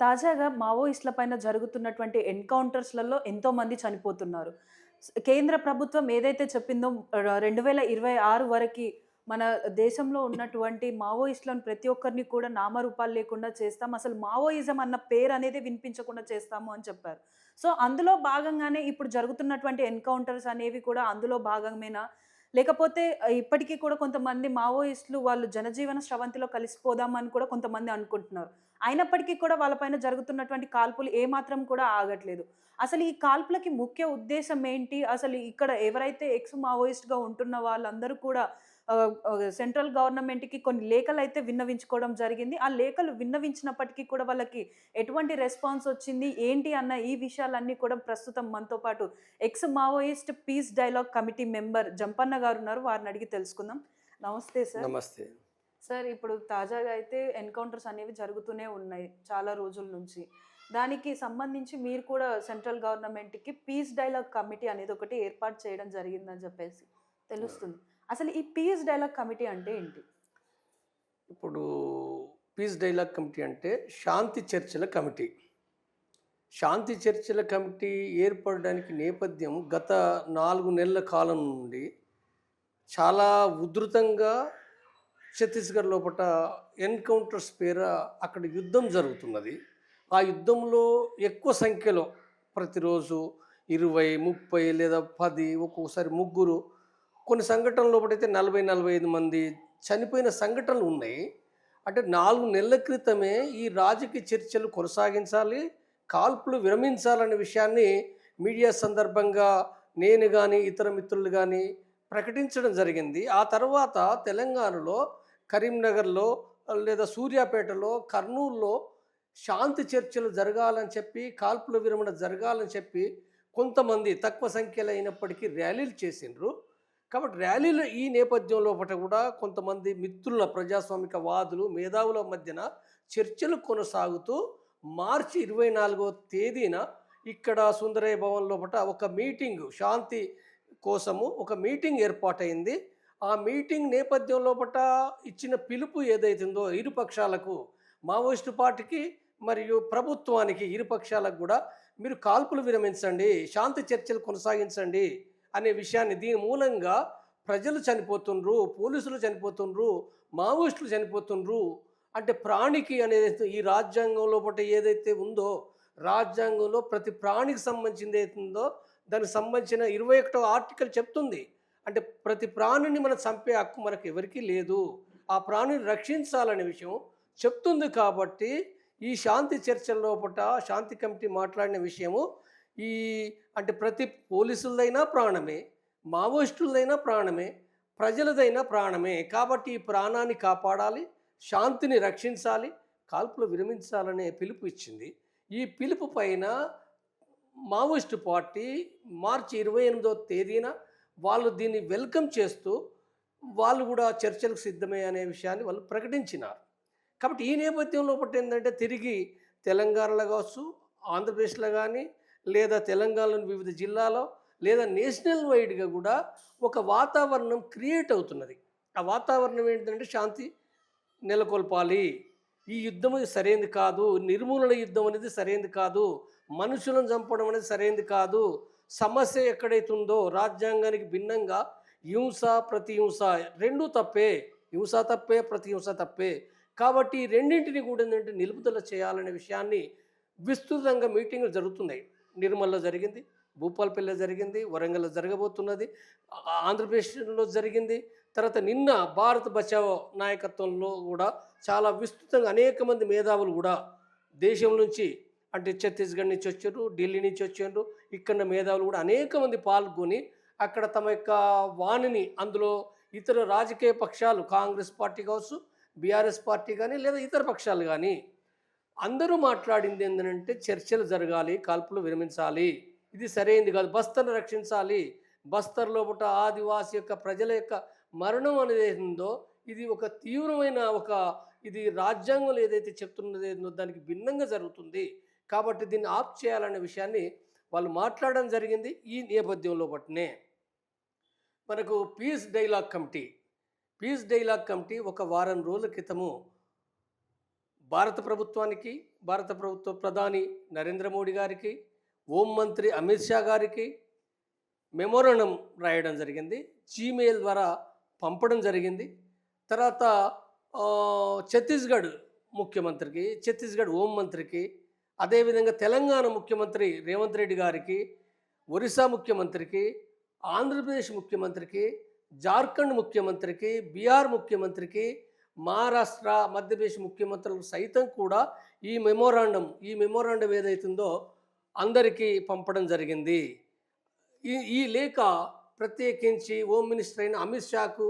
తాజాగా మావోయిస్టుల పైన జరుగుతున్నటువంటి ఎన్‌కౌంటర్స్‌లలో ఎంతోమంది చనిపోతున్నారు. కేంద్ర ప్రభుత్వం ఏదైతే చెప్పిందో 2026 వరకి మన దేశంలో ఉన్నటువంటి మావోయిస్టులను ప్రతి ఒక్కరిని కూడా నామరూపాలు లేకుండా చేస్తాం. అసలు మావోయిజం అన్న పేరనేదే వినిపించకుండా చేస్తాము అని చెప్పారు. సో, అందులో భాగంగానే ఇప్పుడు జరుగుతున్నటువంటి ఎన్‌కౌంటర్స్ అనేవి కూడా అందులో భాగమేనా? లేకపోతే ఇప్పటికి కూడా కొంతమంది మావోయిస్టులు వాళ్ళు జనజీవన స్రవంతిలో కలిసిపోదామని కూడా కొంతమంది అనుకుంటున్నారు. అయినప్పటికీ కూడా వాళ్ళ పైన జరుగుతున్నటువంటి కాల్పులు ఏమాత్రం కూడా ఆగట్లేదు. అసలు ఈ కాల్పులకి ముఖ్య ఉద్దేశ్యం ఏంటి? అసలు ఇక్కడ ఎవరైతే ఎక్స్ మావోయిస్ట్‌గా ఉంటున్న వాళ్ళందరూ కూడా సెంట్రల్ గవర్నమెంట్‌కి కొన్ని లేఖలైతే విన్నవించుకోవడం జరిగింది. ఆ లేఖలు విన్నవించినప్పటికీ కూడా వాళ్ళకి ఎటువంటి రెస్పాన్స్ వచ్చింది? ఏంటి అన్న ఈ విషయాలన్నీ కూడా ప్రస్తుతం మనతో పాటు ex Maoist peace dialogue committee member Jampanna గారున్నారు. వారిని అడిగి తెలుసుకుందాం. నమస్తే సార్. నమస్తే. సార్ ఇప్పుడు తాజాగా అయితే ఎన్‌కౌంటర్స్ అనేవి జరుగుతూనే ఉన్నాయి చాలా రోజుల నుంచి. దానికి సంబంధించి మీరు కూడా సెంట్రల్ గవర్నమెంట్‌కి పీస్ డైలాగ్ కమిటీ అనేది ఒకటి ఏర్పాటు చేయడం జరిగిందని చెప్పేసి తెలుస్తుంది. అసలు ఈ పీస్ డైలాగ్ కమిటీ అంటే ఏంటి? ఇప్పుడు పీస్ డైలాగ్ కమిటీ అంటే శాంతి చర్చల కమిటీ. శాంతి చర్చల కమిటీ ఏర్పడడానికి నేపథ్యం గత 4 నెలల కాలం నుండి చాలా ఉధృతంగా ఛత్తీస్‌గఢ్ లోపట ఎన్‌కౌంటర్స్ పేర అక్కడ యుద్ధం జరుగుతున్నది. ఆ యుద్ధంలో ఎక్కువ సంఖ్యలో ప్రతిరోజు 20, 30 లేదా 10 ఒక్కొక్కసారి ముగ్గురు కొన్ని సంఘటనల లోపటైతే 40, 45 మంది చనిపోయిన సంఘటనలు ఉన్నాయి. అంటే 4 నెలల క్రితమే ఈ రాజకీయ చర్చలు కొనసాగించాలి, కాల్పులు విరమించాలనే విషయాన్ని మీడియా సందర్భంగా నేను గాని, ఇతర మిత్రులు గాని ప్రకటించడం జరిగింది. ఆ తర్వాత తెలంగాణలో కరీంనగర్‌లో లేదా సూర్యాపేటలో, కర్నూలులో శాంతి చర్చలు జరగాలని చెప్పి, కాల్పుల విరమణ జరగాలని చెప్పి కొంతమంది తక్కువ సంఖ్యలో అయినప్పటికీ ర్యాలీలు చేసిండ్రు. కాబట్టి ర్యాలీలు ఈ నేపథ్యం లోపట కూడా కొంతమంది మిత్రుల ప్రజాస్వామిక వాదులు, మేధావుల మధ్యన చర్చలు కొనసాగుతూ మార్చి 24వ తేదీన ఇక్కడ సుందరయ్య భవన్ లోపట ఒక మీటింగు శాంతి కోసము ఒక మీటింగ్ ఏర్పాటైంది. ఆ మీటింగ్ నేపథ్యం లోపట ఇచ్చిన పిలుపు ఏదైతుందో ఇరు పక్షాలకు, మావోయిస్టు పార్టీకి మరియు ప్రభుత్వానికి ఇరు పక్షాలకు కూడా మీరు కాల్పులు విరమించండి, శాంతి చర్చలు కొనసాగించండి అనే విషయాన్ని దీని మూలంగా ప్రజలు చనిపోతుండ్రు, పోలీసులు చనిపోతుండ్రు, మావోయిస్టులు చనిపోతుండ్రు. అంటే ప్రాణికి అనేది ఈ రాజ్యాంగం లోపట ఏదైతే ఉందో, రాజ్యాంగంలో ప్రతి ప్రాణికి సంబంధించింది ఏదైతుందో దానికి సంబంధించిన 21వ ఆర్టికల్ చెప్తుంది. అంటే ప్రతి ప్రాణిని మనం చంపే హక్కు మనకు ఎవరికీ లేదు. ఆ ప్రాణిని రక్షించాలనే విషయం చెప్తుంది కాబట్టి ఈ శాంతి చర్చల లోపట శాంతి కమిటీ మాట్లాడిన విషయము ఈ అంటే ప్రతి పోలీసులదైనా ప్రాణమే, మావోయిస్టులదైనా ప్రాణమే, ప్రజలదైనా ప్రాణమే. కాబట్టి ఈ ప్రాణాన్ని కాపాడాలి, శాంతిని రక్షించాలి, కాల్పులు విరమించాలనే పిలుపు ఇచ్చింది. ఈ పిలుపు పైన మావోయిస్టు పార్టీ మార్చి 28వ తేదీన వాళ్ళు దీన్ని వెల్కమ్ చేస్తూ వాళ్ళు కూడా చర్చలకు సిద్ధమే అనే విషయాన్ని వాళ్ళు ప్రకటించినారు. కాబట్టి ఈ నేపథ్యం లోపట ఏంటంటే తిరిగి తెలంగాణలో కావచ్చు, ఆంధ్రప్రదేశ్లో కానీ లేదా తెలంగాణలోని వివిధ జిల్లాలో లేదా నేషనల్ వైడ్గా కూడా ఒక వాతావరణం క్రియేట్ అవుతున్నది. ఆ వాతావరణం ఏంటంటే శాంతి నెలకొల్పాలి, ఈ యుద్ధం సరైనది కాదు, నిర్మూలన యుద్ధం అనేది సరైనది కాదు, మనుషులను చంపడం అనేది సరైనది కాదు, సమస్య ఎక్కడైతుందో రాజ్యాంగానికి భిన్నంగా హింస ప్రతిహింస రెండూ తప్పే, హింస తప్పే ప్రతిహింస తప్పే. కాబట్టి ఈ రెండింటిని కూడా ఏంటంటే నిలుపుదల చేయాలనే విషయాన్ని విస్తృతంగా మీటింగులు జరుగుతున్నాయి. నిర్మల్లో జరిగింది, భూపాలపల్లిలో జరిగింది, వరంగల్లో జరగబోతున్నది, ఆంధ్రప్రదేశ్లో జరిగింది. తర్వాత నిన్న భారత్ బచావో నాయకత్వంలో కూడా చాలా విస్తృతంగా అనేక మంది మేధావులు కూడా దేశం నుంచి అంటే ఛత్తీస్గఢ్ నుంచి వచ్చారు, ఢిల్లీ నుంచి వచ్చారు, ఇక్కడ మేధావులు కూడా అనేక మంది పాల్గొని అక్కడ తమ యొక్క వాణిని అందులో ఇతర రాజకీయ పక్షాలు కాంగ్రెస్ పార్టీ కావచ్చు, బీఆర్ఎస్ పార్టీ కానీ లేదా ఇతర పక్షాలు కానీ అందరూ మాట్లాడింది ఏంటంటే చర్చలు జరగాలి, కాల్పులు విరమించాలి, ఇది సరైనది కాదు, బస్తర్ను రక్షించాలి, బస్తర్ లోపల ఆదివాసి యొక్క ప్రజల యొక్క మరణం అనేది ఏందో ఇది ఒక తీవ్రమైన ఇది రాజ్యాంగంలో ఏదైతే చెప్తున్నది ఏందో దానికి భిన్నంగా జరుగుతుంది. కాబట్టి దీన్ని ఆఫ్ చేయాలనే విషయాన్ని వాళ్ళు మాట్లాడడం జరిగింది. ఈ నేపథ్యంలో బట్టినే మనకు పీస్ డైలాగ్ కమిటీ ఒక వారం రోజుల క్రితము భారత ప్రభుత్వానికి, భారత ప్రభుత్వ ప్రధాని నరేంద్ర మోడీ గారికి, హోం మంత్రి అమిత్ షా గారికి మెమోరాండం రాయడం జరిగింది. జీమెయిల్ ద్వారా పంపడం జరిగింది. తర్వాత ఛత్తీస్గఢ్ ముఖ్యమంత్రికి, ఛత్తీస్గఢ్ హోం మంత్రికి, అదేవిధంగా తెలంగాణ ముఖ్యమంత్రి రేవంత్ రెడ్డి గారికి, ఒరిస్సా ముఖ్యమంత్రికి, ఆంధ్రప్రదేశ్ ముఖ్యమంత్రికి, జార్ఖండ్ ముఖ్యమంత్రికి, బీహార్ ముఖ్యమంత్రికి, మహారాష్ట్ర, మధ్యప్రదేశ్ ముఖ్యమంత్రులకు సైతం కూడా ఈ మెమోరాండం ఏదైతుందో అందరికీ పంపడం జరిగింది. ఈ లేఖ ప్రత్యేకించి హోమ్ మినిస్టర్ అయిన అమిత్ షాకు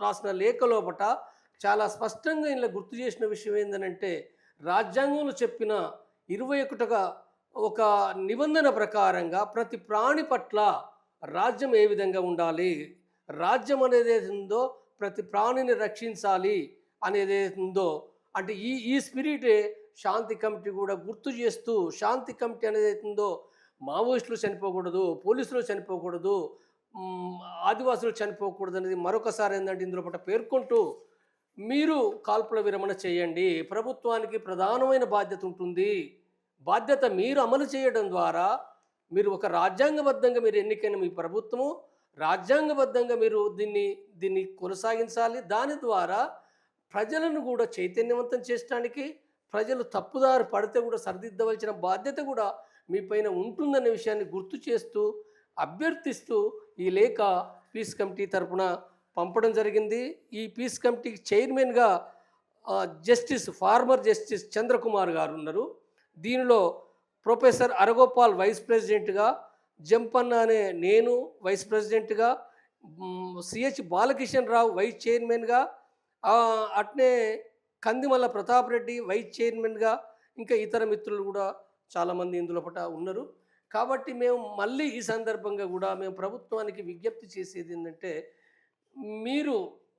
రాసిన లేఖ లోపట చాలా స్పష్టంగా ఇలా గుర్తు చేసిన విషయం ఏంటంటే, రాజ్యాంగంలో చెప్పిన 21వ ఒక నిబంధన ప్రకారంగా ప్రతి ప్రాణి పట్ల రాజ్యం ఏ విధంగా ఉండాలి, రాజ్యం అనేది ఉందో ప్రతి ప్రాణిని రక్షించాలి అనేది ఉందో, అంటే ఈ స్పిరిటే శాంతి కమిటీ కూడా గుర్తు చేస్తూ, శాంతి కమిటీ అనేది ఉందో మావోయిస్టులు చనిపోకూడదు, పోలీసులు చనిపోకూడదు, ఆదివాసులు చనిపోకూడదు అనేది మరొకసారి ఏంటంటే ఇందులో పట్ల పేర్కొంటూ, మీరు కాల్పుల విరమణ చేయండి, ప్రభుత్వానికి ప్రధానమైన బాధ్యత ఉంటుంది, బాధ్యత మీరు అమలు చేయడం ద్వారా మీరు ఒక రాజ్యాంగబద్ధంగా మీరు ఎన్నికైన మీ ప్రభుత్వము రాజ్యాంగబద్ధంగా మీరు దీన్ని కొనసాగించాలి. దాని ద్వారా ప్రజలను కూడా చైతన్యవంతం చేయడానికి, ప్రజలు తప్పుదారి పడితే కూడా సరిదిద్దవలసిన బాధ్యత కూడా మీ పైన ఉంటుందనే విషయాన్ని గుర్తు చేస్తూ, అభ్యర్థిస్తూ ఈ లేఖ పీస్ కమిటీ తరపున పంపడం జరిగింది. ఈ పీస్ కమిటీకి చైర్మన్గా ఫార్మర్ జస్టిస్ చంద్రకుమార్ గారు ఉన్నారు. దీనిలో ప్రొఫెసర్ అరగోపాల్ వైస్ ప్రెసిడెంట్గా, జంపన్న అనే నేను వైస్ ప్రెసిడెంట్గా, సిహెచ్ బాలకిషన్ రావు వైస్ చైర్మన్గా, అట్నే కందిమల్ల ప్రతాప్ రెడ్డి వైస్ చైర్మన్గా, ఇంకా ఇతర మిత్రులు కూడా చాలామంది ఇందులో పట ఉన్నారు. కాబట్టి మేము మళ్ళీ ఈ సందర్భంగా కూడా మేము ప్రభుత్వానికి విజ్ఞప్తి చేసేది ఏంటంటే, మీరు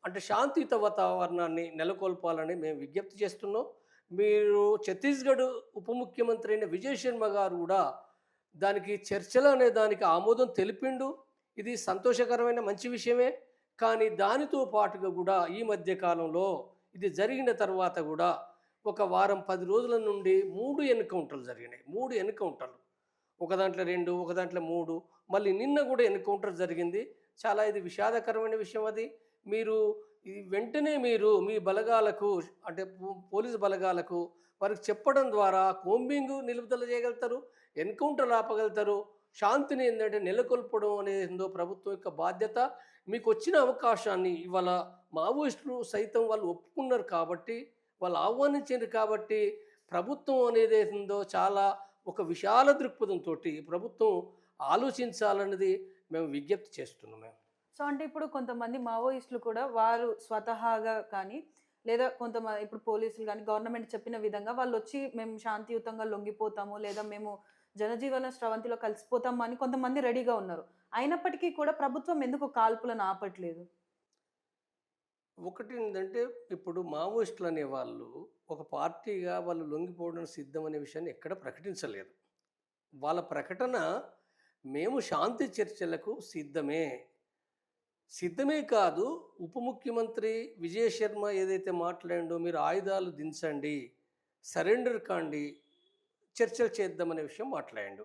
అంటే శాంతియుత వాతావరణాన్ని నెలకొల్పాలని మేము విజ్ఞప్తి చేస్తున్నాం. మీరు ఛత్తీస్గఢ్ ఉప ముఖ్యమంత్రి అయిన విజయ్ శర్మ గారు కూడా దానికి చర్చలు అనే దానికి ఆమోదం తెలిపిండు. ఇది సంతోషకరమైన మంచి విషయమే. కానీ దానితో పాటుగా కూడా ఈ మధ్య కాలంలో ఇది జరిగిన తర్వాత కూడా ఒక వారం 10 రోజుల నుండి 3 ఎన్కౌంటర్లు జరిగినాయి. 3 ఎన్కౌంటర్లు, ఒక దాంట్లో 2, ఒక దాంట్లో 3, మళ్ళీ నిన్న కూడా ఎన్కౌంటర్ జరిగింది. చాలా ఇది విషాదకరమైన విషయం. అది వెంటనే మీరు మీ బలగాలకు అంటే పోలీసు బలగాలకు వారికి చెప్పడం ద్వారా కోంబింగ్ నిలుపుదల చేయగలుగుతారు, ఎన్కౌంటర్లు ఆపగలుగుతారు. శాంతిని ఏంటంటే నెలకొల్పడం అనేది ప్రభుత్వం యొక్క బాధ్యత. మీకు వచ్చిన అవకాశాన్ని ఇవాళ మావోయిస్టులు సైతం వాళ్ళు ఒప్పుకున్నారు కాబట్టి, వాళ్ళు ఆహ్వానించారు కాబట్టి, ప్రభుత్వం అనేది ఏందో చాలా ఒక విశాల దృక్పథంతో ప్రభుత్వం ఆలోచించాలన్నది మేము విజ్ఞప్తి చేస్తున్నాం. సో అంటే ఇప్పుడు కొంతమంది మావోయిస్టులు కూడా వారు స్వతహాగా కానీ లేదా కొంతమంది ఇప్పుడు పోలీసులు కానీ గవర్నమెంట్ చెప్పిన విధంగా వాళ్ళు వచ్చి మేము శాంతియుతంగా లొంగిపోతాము లేదా మేము జనజీవన స్రవంతిలో కలిసిపోతాము అని కొంతమంది రెడీగా ఉన్నారు. అయినప్పటికీ కూడా ప్రభుత్వం ఎందుకు కాల్పులను ఆపట్లేదు? ఒకటి ఏంటంటే, ఇప్పుడు మావోయిస్టులు అనే వాళ్ళు ఒక పార్టీగా వాళ్ళు లొంగిపోవడం సిద్ధం అనే విషయాన్ని ఎక్కడ ప్రకటించలేదు. వాళ్ళ ప్రకటన మేము శాంతి చర్చలకు సిద్ధమే కాదు, ఉప ముఖ్యమంత్రి విజయ్ శర్మ ఏదైతే మాట్లాడిండో మీరు ఆయుధాలు దించండి, సరెండర్ కాండి, చర్చలు చేద్దామనే విషయం మాట్లాడిండు.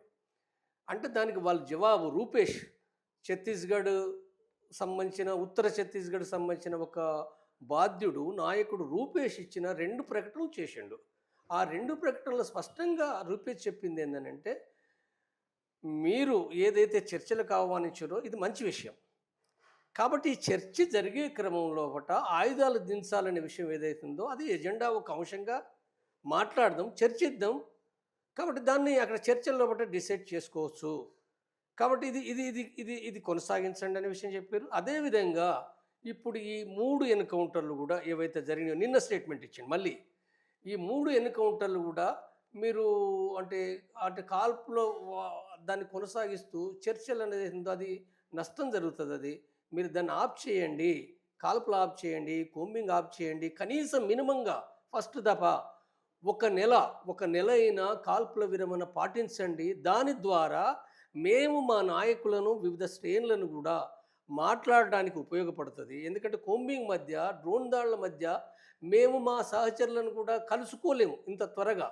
అంటే దానికి వాళ్ళ జవాబు రూపేష్ ఛత్తీస్గఢ్ సంబంధించిన ఉత్తర ఛత్తీస్గఢ్ సంబంధించిన ఒక బాధ్యుడు నాయకుడు రూపేష్ ఇచ్చిన 2 ప్రకటనలు చేసిండు. ఆ 2 ప్రకటనలు స్పష్టంగా రూపేష్ చెప్పింది ఏంటంటే, మీరు ఏదైతే చర్చలకు ఆహ్వానించారో ఇది మంచి విషయం, కాబట్టి ఈ చర్చ జరిగే క్రమంలో ఆయుధాలు దించాలనే విషయం ఏదైతుందో అది ఎజెండా ఒక అంశంగా మాట్లాడదాం, చర్చిద్దాం. కాబట్టి దాన్ని అక్కడ చర్చల్లో డిసైడ్ చేసుకోవచ్చు. కాబట్టి ఇది కొనసాగించండి అనే విషయం చెప్పారు. అదేవిధంగా ఇప్పుడు ఈ 3 ఎన్కౌంటర్లు కూడా ఏవైతే జరిగినాయో నిన్న స్టేట్మెంట్ ఇచ్చింది. మళ్ళీ ఈ 3 ఎన్కౌంటర్లు కూడా మీరు అంటే కాల్పులో దాన్ని కొనసాగిస్తూ చర్చలు అనేది అది నష్టం జరుగుతుంది. అది మీరు దాన్ని ఆఫ్ చేయండి, కాల్పులు ఆఫ్ చేయండి, కోంబింగ్ ఆఫ్ చేయండి. కనీసం మినిమంగా ఫస్ట్ దఫా ఒక నెల అయినా కాల్పుల విరమణ పాటించండి. దాని ద్వారా మేము మా నాయకులను వివిధ శ్రేణులను కూడా మాట్లాడడానికి ఉపయోగపడుతుంది. ఎందుకంటే కోంబింగ్ మధ్య, డ్రోన్ దాడుల మధ్య మేము మా సహచరులను కూడా కలుసుకోలేము ఇంత త్వరగా.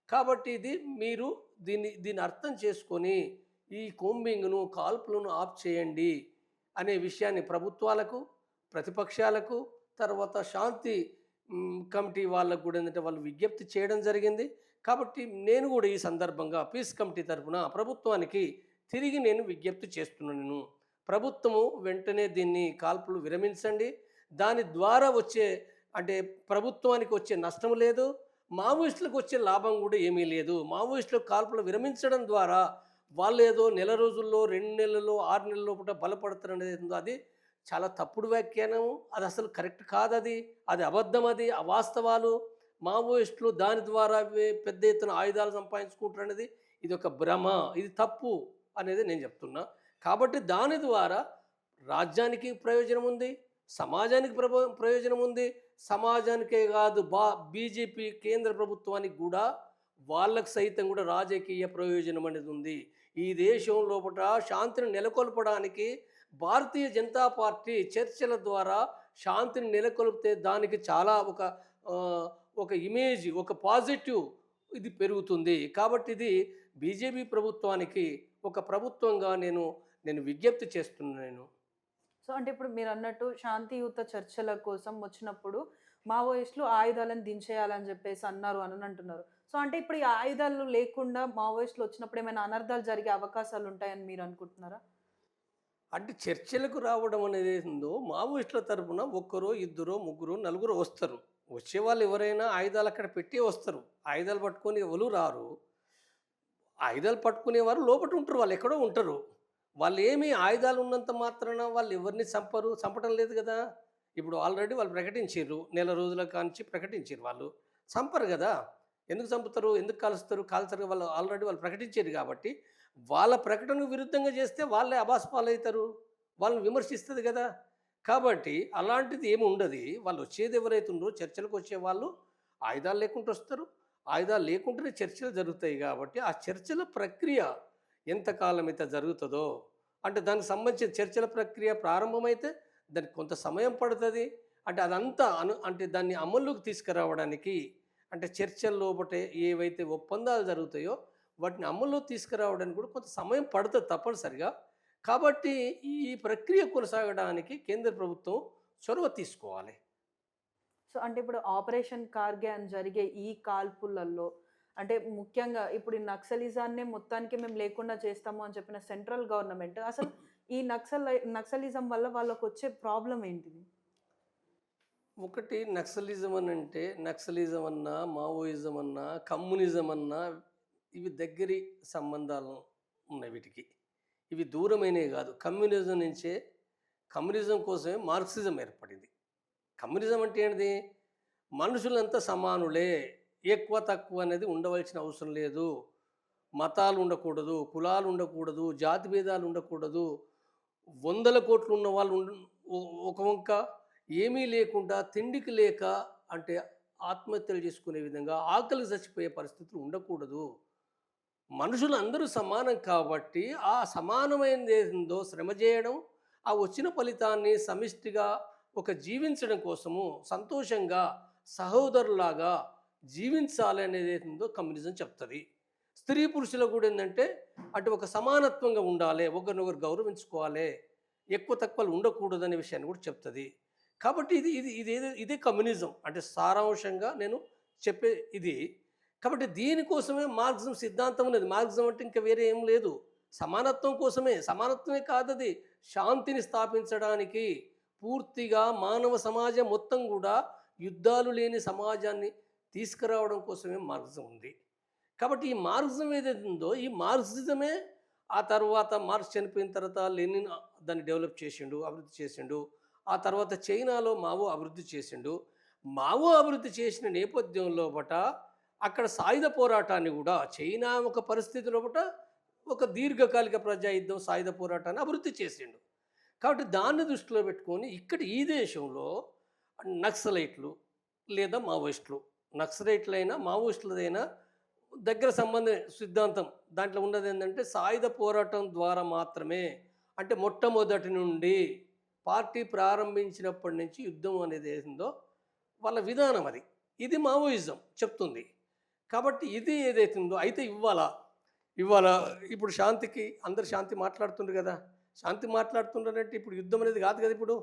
కాబట్టి ఇది మీరు దీన్ని అర్థం చేసుకొని ఈ కూంబింగ్‌ను, కాల్పులను ఆఫ్ చేయండి అనే విషయాన్ని ప్రభుత్వాలకు, ప్రతిపక్షాలకు, తర్వాత శాంతి కమిటీ వాళ్ళకు కూడా ఏందంటే వాళ్ళు విజ్ఞప్తి చేయడం జరిగింది. కాబట్టి నేను కూడా ఈ సందర్భంగా పీస్ కమిటీ తరపున ప్రభుత్వానికి తిరిగి నేను విజ్ఞప్తి చేస్తున్నాను. ప్రభుత్వము వెంటనే దీన్ని కాల్పులు విరమించండి. దాని ద్వారా వచ్చే అంటే ప్రభుత్వానికి వచ్చే నష్టం లేదు. మావోయిస్టులకు వచ్చే లాభం కూడా ఏమీ లేదు. మావోయిస్టులకు కాల్పులు విరమించడం ద్వారా వాళ్ళేదో నెల రోజుల్లో, 2 నెలల్లో, 6 నెలల లోపల బలపడతారనేది ఏందో అది చాలా తప్పుడు వ్యాఖ్యానం. అది అసలు కరెక్ట్ కాదది. అది అబద్ధం అది. అవాస్తవాలు. మావోయిస్టులు దాని ద్వారా పెద్ద ఎత్తున ఆయుధాలు సంపాదించుకుంటారనేది ఇదొక భ్రమ. ఇది తప్పు అనేది నేను చెప్తున్నా. కాబట్టి దాని ద్వారా రాజ్యానికి ప్రయోజనం ఉంది. సమాజానికి ప్రయోజనం ఉంది. సమాజానికే కాదు బీజేపీ కేంద్ర ప్రభుత్వానికి కూడా వాళ్ళకు సైతం కూడా రాజకీయ ప్రయోజనం అనేది ఉంది. ఈ దేశం లోపల శాంతిని నెలకొల్పడానికి భారతీయ జనతా పార్టీ చర్చల ద్వారా శాంతిని నెలకొల్పితే దానికి చాలా ఒక ఇమేజ్, ఒక పాజిటివ్ ఇది పెరుగుతుంది. కాబట్టి ఇది బీజేపీ ప్రభుత్వానికి ఒక ప్రభుత్వంగా నేను విజ్ఞప్తి చేస్తున్నాను. సో అంటే ఇప్పుడు మీరన్నట్టు శాంతియుత చర్చల కోసం వచ్చినప్పుడు మావోయిస్టులు ఆయుధాలను దించేయాలని చెప్పేసి అన్నారు అని అంటున్నారు. సో అంటే ఇప్పుడు ఈ ఆయుధాలు లేకుండా మావోయిస్టులు వచ్చినప్పుడు ఏమైనా అనర్థాలు జరిగే అవకాశాలు ఉంటాయని మీరు అనుకుంటున్నారా? అంటే చర్చలకు రావడం అనేది ఏందో మావోయిస్టుల తరపున ఒక్కరో, ఇద్దరో, ముగ్గురో, నలుగురో వస్తారు. వచ్చేవాళ్ళు ఎవరైనా ఆయుధాలు అక్కడ పెట్టే వస్తారు. ఆయుధాలు పట్టుకొని ఎవరు రారు. ఆయుధాలు పట్టుకునేవారు లోపట ఉంటారు. వాళ్ళు ఎక్కడో ఉంటారు. వాళ్ళు ఏమి ఆయుధాలు ఉన్నంత మాత్రాన వాళ్ళు ఎవరిని చంపడం లేదు కదా. ఇప్పుడు ఆల్రెడీ వాళ్ళు ప్రకటించారు. నెల రోజుల కాంచి ప్రకటించారు వాళ్ళు. చంపరు కదా. ఎందుకు చంపుతారు? ఎందుకు కాలుస్తారు? కాల్చరు. వాళ్ళు ఆల్రెడీ వాళ్ళు ప్రకటించారు కాబట్టి వాళ్ళ ప్రకటనకు విరుద్ధంగా చేస్తే వాళ్ళే అబాస్పాలవుతారు. వాళ్ళని విమర్శిస్తుంది కదా. కాబట్టి అలాంటిది ఏమి ఉండదు. వాళ్ళు వచ్చేది ఎవరైతే ఉన్నారో చర్చలకు వచ్చేవాళ్ళు ఆయుధాలు లేకుండా వస్తారు. ఆయుధాలు లేకుండానే చర్చలు జరుగుతాయి కాబట్టి ఆ చర్చల ప్రక్రియ ఎంతకాలం అయితే జరుగుతుందో అంటే దానికి సంబంధించిన చర్చల ప్రక్రియ ప్రారంభమైతే దానికి కొంత సమయం పడుతుంది. అంటే అదంతా అంటే దాన్ని అమల్లోకి తీసుకురావడానికి అంటే చర్చల లోపటే ఏవైతే ఒప్పందాలు జరుగుతాయో వాటిని అమల్లో తీసుకురావడానికి కూడా కొంత సమయం పడుతుంది తప్పనిసరిగా. కాబట్టి ఈ ప్రక్రియ కొనసాగడానికి కేంద్ర ప్రభుత్వం చొరవ తీసుకోవాలి. సో అంటే ఇప్పుడు ఆపరేషన్ కార్గే అని జరిగే ఈ కాల్పులలో అంటే ముఖ్యంగా ఇప్పుడు ఈ నక్సలిజాన్నే మొత్తానికి మేము లేకుండా చేస్తాము అని చెప్పిన సెంట్రల్ గవర్నమెంట్ అసలు ఈ నక్సలిజం వల్ల వాళ్ళకొచ్చే ప్రాబ్లం ఏంటిది? ఒకటి నక్సలిజం అని అంటే నక్సలిజం అన్నా, మావోయిజం అన్నా, కమ్యూనిజం అన్నా ఇవి దగ్గరి సంబంధాలు ఉన్నాయి వీటికి. ఇవి దూరమైనవి కాదు. కమ్యూనిజం కోసమే మార్క్సిజం ఏర్పడింది. కమ్యూనిజం అంటే ఏంటిది? మనుషులంతా సమానులే, ఎక్కువ తక్కువ అనేది ఉండవలసిన అవసరం లేదు. మతాలు ఉండకూడదు, కులాలు ఉండకూడదు, జాతి భేదాలు ఉండకూడదు. 100 కోట్లు ఉన్న వాళ్ళు ఒక వంక, ఏమీ లేకుండా తిండికి లేక అంటే ఆత్మహత్యలు చేసుకునే విధంగా ఆకలికి చచ్చిపోయే పరిస్థితులు ఉండకూడదు. మనుషులు అందరూ సమానం కాబట్టి ఆ సమానమైనది ఏందో శ్రమ చేయడం, ఆ వచ్చిన ఫలితాన్ని సమిష్టిగా ఒక జీవించడం కోసము సంతోషంగా సహోదరులాగా జీవించాలి అనేది ఏందో కమ్యూనిజం చెప్తుంది. స్త్రీ పురుషులకు కూడా ఏంటంటే అటు ఒక సమానత్వంగా ఉండాలి, ఒకరినొకరు గౌరవించుకోవాలి, ఎక్కువ తక్కువలు ఉండకూడదు అనే విషయాన్ని కూడా చెప్తుంది. కాబట్టి ఇదే కమ్యూనిజం అంటే సారాంశంగా నేను చెప్పే ఇది. కాబట్టి దీనికోసమే మార్క్సిజం సిద్ధాంతం ఉన్నది. మార్క్సిజం అంటే ఇంకా వేరే ఏం లేదు. సమానత్వం కోసమే. సమానత్వమే కాదది, శాంతిని స్థాపించడానికి పూర్తిగా మానవ సమాజం మొత్తం కూడా యుద్ధాలు లేని సమాజాన్ని తీసుకురావడం కోసమే మార్క్సిజం ఉంది. కాబట్టి ఈ మార్క్సిజం ఏదైతే ఉందో ఈ మార్క్సిజమే ఆ తర్వాత మార్క్స్ చనిపోయిన తర్వాత లెనిన్ దాన్ని డెవలప్ చేసిండు, అభివృద్ధి చేసిండు. ఆ తర్వాత చైనాలో మావో అభివృద్ధి చేసిండు. మావో అభివృద్ధి చేసిన నేపథ్యంలో అక్కడ సాయుధ పోరాటాన్ని కూడా చైనా ఒక పరిస్థితి లోపల ఒక దీర్ఘకాలిక ప్రజాయుద్ధం సాయుధ పోరాటాన్ని అభివృద్ధి చేసిండు. కాబట్టి దాన్ని దృష్టిలో పెట్టుకొని ఇక్కడ ఈ దేశంలో నక్సలైట్లు లేదా మావోయిస్టులు, నక్సలైట్లైనా మావోయిస్టులదైనా దగ్గర సంబంధం సిద్ధాంతం దాంట్లో ఉన్నది ఏంటంటే సాయుధ పోరాటం ద్వారా మాత్రమే. అంటే మొట్టమొదటి నుండి పార్టీ ప్రారంభించినప్పటి నుంచి యుద్ధం అనేది ఏందో వాళ్ళ విధానం అది. ఇది మావోయిజం చెప్తుంది. కాబట్టి ఇది ఏదైతే ఉందో అయితే ఇవాళ ఇప్పుడు శాంతికి అందరు శాంతి మాట్లాడుతుండ్రు కదా! శాంతి మాట్లాడుతుండ్రంటే ఇప్పుడు యుద్ధం అనేది కాదు కదా ఇప్పుడు.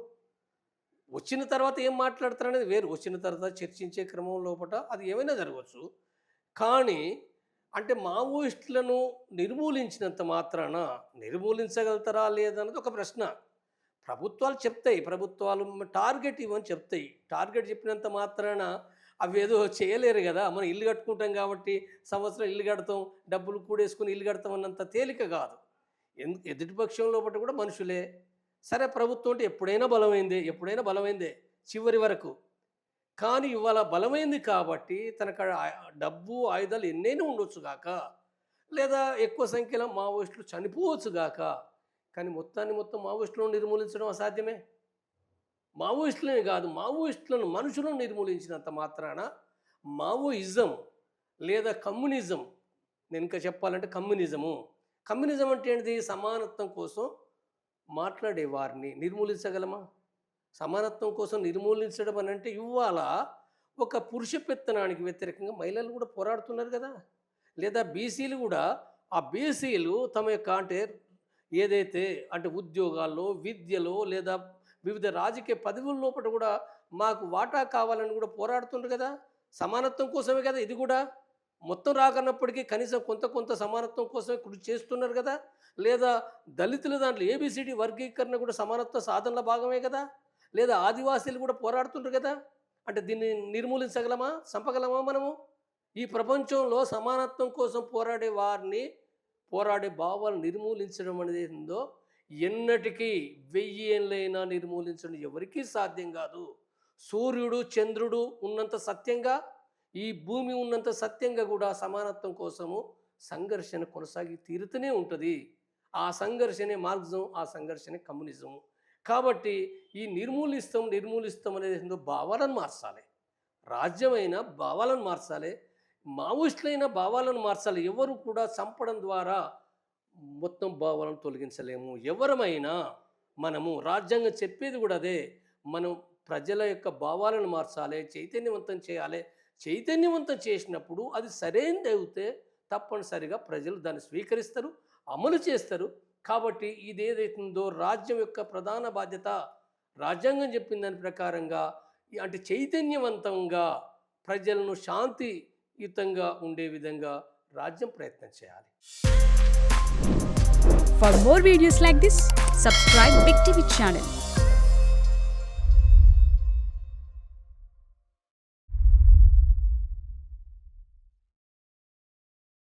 వచ్చిన తర్వాత ఏం మాట్లాడతారనేది వేరు. వచ్చిన తర్వాత చర్చించే క్రమం లోపట అది ఏమైనా జరగవచ్చు. కానీ అంటే మావోయిస్టులను నిర్మూలించినంత మాత్రాన నిర్మూలించగలుగుతారా లేదన్నది ఒక ప్రశ్న. ప్రభుత్వాలు చెప్తాయి. ప్రభుత్వాలు టార్గెట్ ఇవ్వని చెప్తాయి. టార్గెట్ చెప్పినంత మాత్రాన అవేదో చేయలేరు కదా! మనం ఇల్లు కట్టుకుంటాం కాబట్టి సంవత్సరం ఇల్లు కడతాం, డబ్బులు కూడేసుకొని ఇల్లు కడతాం అన్నంత తేలిక కాదు. ఎదుటి పక్షం లోపట కూడా మనుషులే. సరే ప్రభుత్వం అంటే ఎప్పుడైనా బలమైందే చివరి వరకు. కానీ ఇవాళ బలమైంది కాబట్టి తనకు డబ్బు, ఆయుధాలు ఎన్నైనా ఉండొచ్చు గాక, లేదా ఎక్కువ సంఖ్యలో మావోయిస్టులు చనిపోవచ్చు గాక. కానీ మొత్తం మావోయిస్టులను నిర్మూలించడం అసాధ్యమే. మావోయిస్టులనే కాదు, మావోయిస్టులను మనుషులను నిర్మూలించినంత మాత్రాన మావోయిజం లేదా కమ్యూనిజం, నేను ఇంకా చెప్పాలంటే కమ్యూనిజం అంటే ఏంటిది? సమానత్వం కోసం మాట్లాడే వారిని నిర్మూలించగలమా? సమానత్వం కోసం నిర్మూలించడం అని అంటే ఇవాళ ఒక పురుష పెత్తనానికి వ్యతిరేకంగా మహిళలు కూడా పోరాడుతున్నారు కదా. లేదా బీసీలు కూడా, ఆ బీసీలు తమ యొక్క ఏదైతే ఉద్యోగాల్లో, విద్యలో లేదా వివిధ రాజకీయ పదవుల లోపల కూడా మాకు వాటా కావాలని కూడా పోరాడుతుండ్రు కదా. సమానత్వం కోసమే కదా ఇది కూడా. మొత్తం రాకన్నప్పటికీ కనీసం కొంత సమానత్వం కోసమే కృషి చేస్తున్నారు కదా. లేదా దళితుల దాంట్లో ఏబిసిడి వర్గీకరణ కూడా సమానత్వ సాధనల భాగమే కదా. లేదా ఆదివాసీలు కూడా పోరాడుతుండ్రు కదా. అంటే దీన్ని నిర్మూలించగలమా, చంపగలమా మనము? ఈ ప్రపంచంలో సమానత్వం కోసం పోరాడే భావాలు నిర్మూలించడం అనేది ఏందో ఎన్నటికీ 1000 ఏళ్ళైనా నిర్మూలించడం ఎవరికీ సాధ్యం కాదు. సూర్యుడు, చంద్రుడు ఉన్నంత సత్యంగా, ఈ భూమి ఉన్నంత సత్యంగా కూడా సమానత్వం కోసము సంఘర్షణ కొనసాగి తీరుతూనే ఉంటుంది. ఆ సంఘర్షణే మార్క్సిజం, ఆ సంఘర్షణే కమ్యూనిజం. కాబట్టి ఈ నిర్మూలిస్తాం అనేది ఏందో భావాలను మార్చాలి. రాజ్యమైన భావాలను మార్చాలి, మావోయిస్టులైన భావాలను మార్చాలి. ఎవరు కూడా చంపడం ద్వారా మొత్తం భావాలను తొలగించలేము. ఎవరమైనా మనము రాజ్యాంగం చెప్పేది కూడా అదే. మనం ప్రజల యొక్క భావాలను మార్చాలి, చైతన్యవంతం చేయాలి. చైతన్యవంతం చేసినప్పుడు అది సరైనది అయితే తప్పనిసరిగా ప్రజలు దాన్ని స్వీకరిస్తారు, అమలు చేస్తారు. కాబట్టి ఇది ఏదైతుందో రాజ్యం యొక్క ప్రధాన బాధ్యత. రాజ్యాంగం చెప్పిన దాని ప్రకారంగా చైతన్యవంతంగా ప్రజలను శాంతియుతంగా ఉండే విధంగా రాజ్యం ప్రయత్నం చేయాలి. For more videos like this, subscribe Big TV channel.